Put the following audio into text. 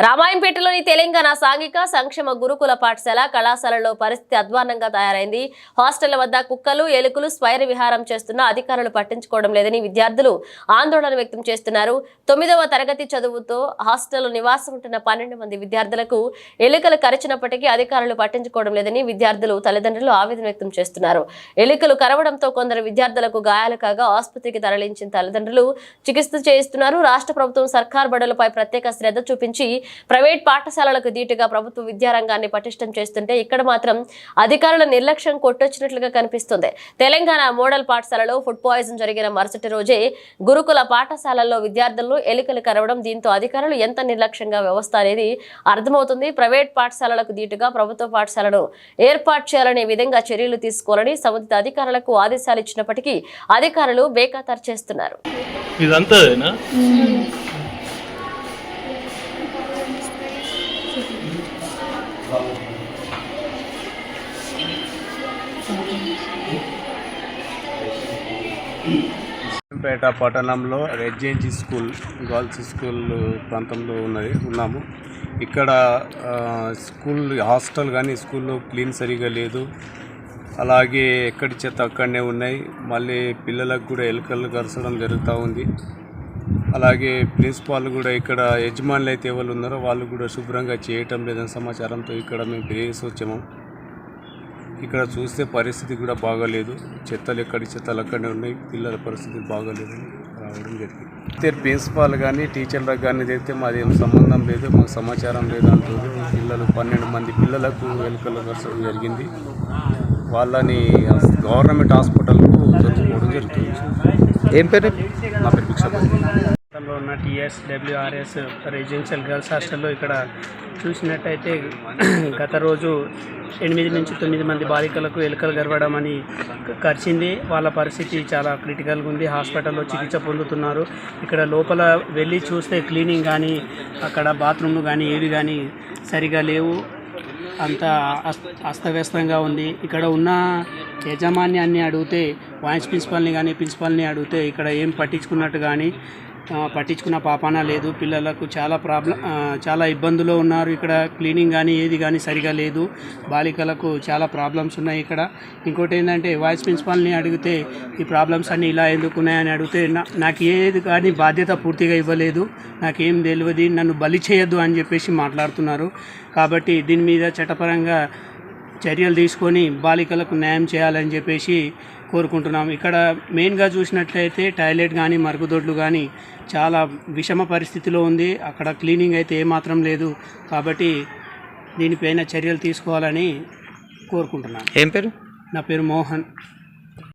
రామాయంపేటలోని తెలంగాణ సాంఘిక సంక్షేమ గురుకుల పాఠశాల కళాశాలలో పరిస్థితి అధ్వాన్నంగా తయారైంది. హాస్టళ్ల వద్ద కుక్కలు, ఎలుకలు స్వైర విహారం చేస్తున్న అధికారులు పట్టించుకోవడం లేదని విద్యార్థులు ఆందోళన వ్యక్తం చేస్తున్నారు. 9వ తరగతి చదువుతో హాస్టల్లో నివాసం ఉంటున్న 12 మంది విద్యార్థులకు ఎలుకలు కరిచినప్పటికీ అధికారులు పట్టించుకోవడం లేదని విద్యార్థులు తల్లిదండ్రులు ఆవేదన వ్యక్తం చేస్తున్నారు. ఎలుకలు కరవడంతో కొందరు విద్యార్థులకు గాయాలు కాగా ఆసుపత్రికి తరలించిన తల్లిదండ్రులు చికిత్స చేయిస్తున్నారు. రాష్ట్ర ప్రభుత్వం సర్కార్ బడులపై ప్రత్యేక శ్రద్ధ చూపించి ప్రైవేట్ పాఠశాలలకు దీటుగా ప్రభుత్వ విద్యారంగాన్ని పటిష్టం చేస్తుంటే ఇక్కడ మాత్రం అధికారుల నిర్లక్ష్యం కొట్టొచ్చినట్లుగా కనిపిస్తుంది. తెలంగాణ మోడల్ పాఠశాలలో ఫుడ్ పాయిజన్ జరిగిన మరుసటి రోజే గురుకుల పాఠశాలల్లో విద్యార్థులను ఎలుకలు కరవడం, దీంతో అధికారులు ఎంత నిర్లక్ష్యంగా వ్యవస్థ అనేది అర్థమవుతుంది. ప్రైవేట్ పాఠశాలలకు దీటుగా ప్రభుత్వ పాఠశాలను ఏర్పాటు చేయాలనే విధంగా చర్యలు తీసుకోవాలని సంబంధిత అధికారులకు ఆదేశాలు ఇచ్చినప్పటికీ అధికారులు బేఖాతరు చేస్తున్నారు. పేట పట్టణంలో రెడ్జెన్సీ స్కూల్ గర్ల్స్ స్కూల్ ప్రాంతంలో ఉన్నాము. ఇక్కడ స్కూల్ హాస్టల్ కానీ స్కూల్లో క్లీన్ సరిగా లేదు. అలాగే ఎక్కడి చెత్త అక్కడనే ఉన్నాయి. మళ్ళీ పిల్లలకు కూడా ఎలుకలు కరచడం జరుగుతూ ఉంది. అలాగే ప్రిన్సిపాల్ కూడా ఇక్కడ యజమానులు అయితే ఎవరు ఉన్నారో వాళ్ళు కూడా శుభ్రంగా చేయటం లేదని సమాచారంతో ఇక్కడ మేము ప్రేరేసి వచ్చాము. ఇక్కడ చూస్తే పరిస్థితి కూడా బాగాలేదు. చెత్తలు ఎక్కడి చెత్తలు అక్కడనే ఉన్నాయి. పిల్లల పరిస్థితి బాగాలేదని రావడం జరిగింది. అయితే ప్రిన్సిపాల్ కానీ టీచర్లకు కానీ అయితే మాది ఏం సంబంధం లేదు, మాకు సమాచారం లేదు అంటుంది. పిల్లలు 12 మంది పిల్లలకు ఎలుకలు కరచడం జరిగింది. వాళ్ళని గవర్నమెంట్ హాస్పిటల్కు జరుపుకోవడం జరుగుతుంది. ఏం పేరు? నా పేరు భిక్షపతి. ఉన్న TSWRS రెసిడెన్షియల్ గర్ల్స్ హాస్టల్లో ఇక్కడ చూసినట్టయితే గత రోజు 8 నుంచి 9 మంది బాలికలకు ఎలుకలు గరవడం అని కరిచింది. వాళ్ళ పరిస్థితి చాలా క్రిటికల్గా ఉంది. హాస్పిటల్లో చికిత్స పొందుతున్నారు. ఇక్కడ లోపల వెళ్ళి చూస్తే క్లీనింగ్ కానీ అక్కడ బాత్రూమ్లు కానీ ఏవి కానీ సరిగా లేవు. అంతా అస్తవ్యస్తంగా ఉంది. ఇక్కడ ఉన్న యాజమాన్యాన్ని అడిగితే వాయిస్ ప్రిన్సిపాల్ని అడిగితే ఇక్కడ ఏం పట్టించుకున్నట్టు కానీ పట్టించుకున్న పాపాన లేదు. పిల్లలకు చాలా ఇబ్బందులు ఉన్నారు. ఇక్కడ క్లీనింగ్ కానీ ఏది కానీ సరిగా లేదు. బాలికలకు చాలా ప్రాబ్లమ్స్ ఉన్నాయి ఇక్కడ. ఇంకోటి ఏంటంటే వాయిస్ ప్రిన్సిపాల్ని అడిగితే ఈ ప్రాబ్లమ్స్ అన్నీ ఇలా ఎందుకు ఉన్నాయని అడిగితే నాకు ఏది కానీ బాధ్యత పూర్తిగా ఇవ్వలేదు, నాకేం తెలియదు, నన్ను బలి చేయొద్దు అని చెప్పేసి మాట్లాడుతున్నారు. కాబట్టి దీని మీద చట్టపరంగా చర్యలు తీసుకొని బాలికలకు న్యాయం చేయాలని చెప్పేసి కోరుకుంటున్నాం. ఇక్కడ మెయిన్గా చూసినట్లయితే టాయిలెట్ కానీ మరుగుదొడ్లు కానీ చాలా విషమ పరిస్థితిలో ఉంది. అక్కడ క్లీనింగ్ అయితే ఏమాత్రం లేదు. కాబట్టి దీనిపైన చర్యలు తీసుకోవాలని కోరుకుంటున్నాను. ఏం పేరు? నా పేరు మోహన్.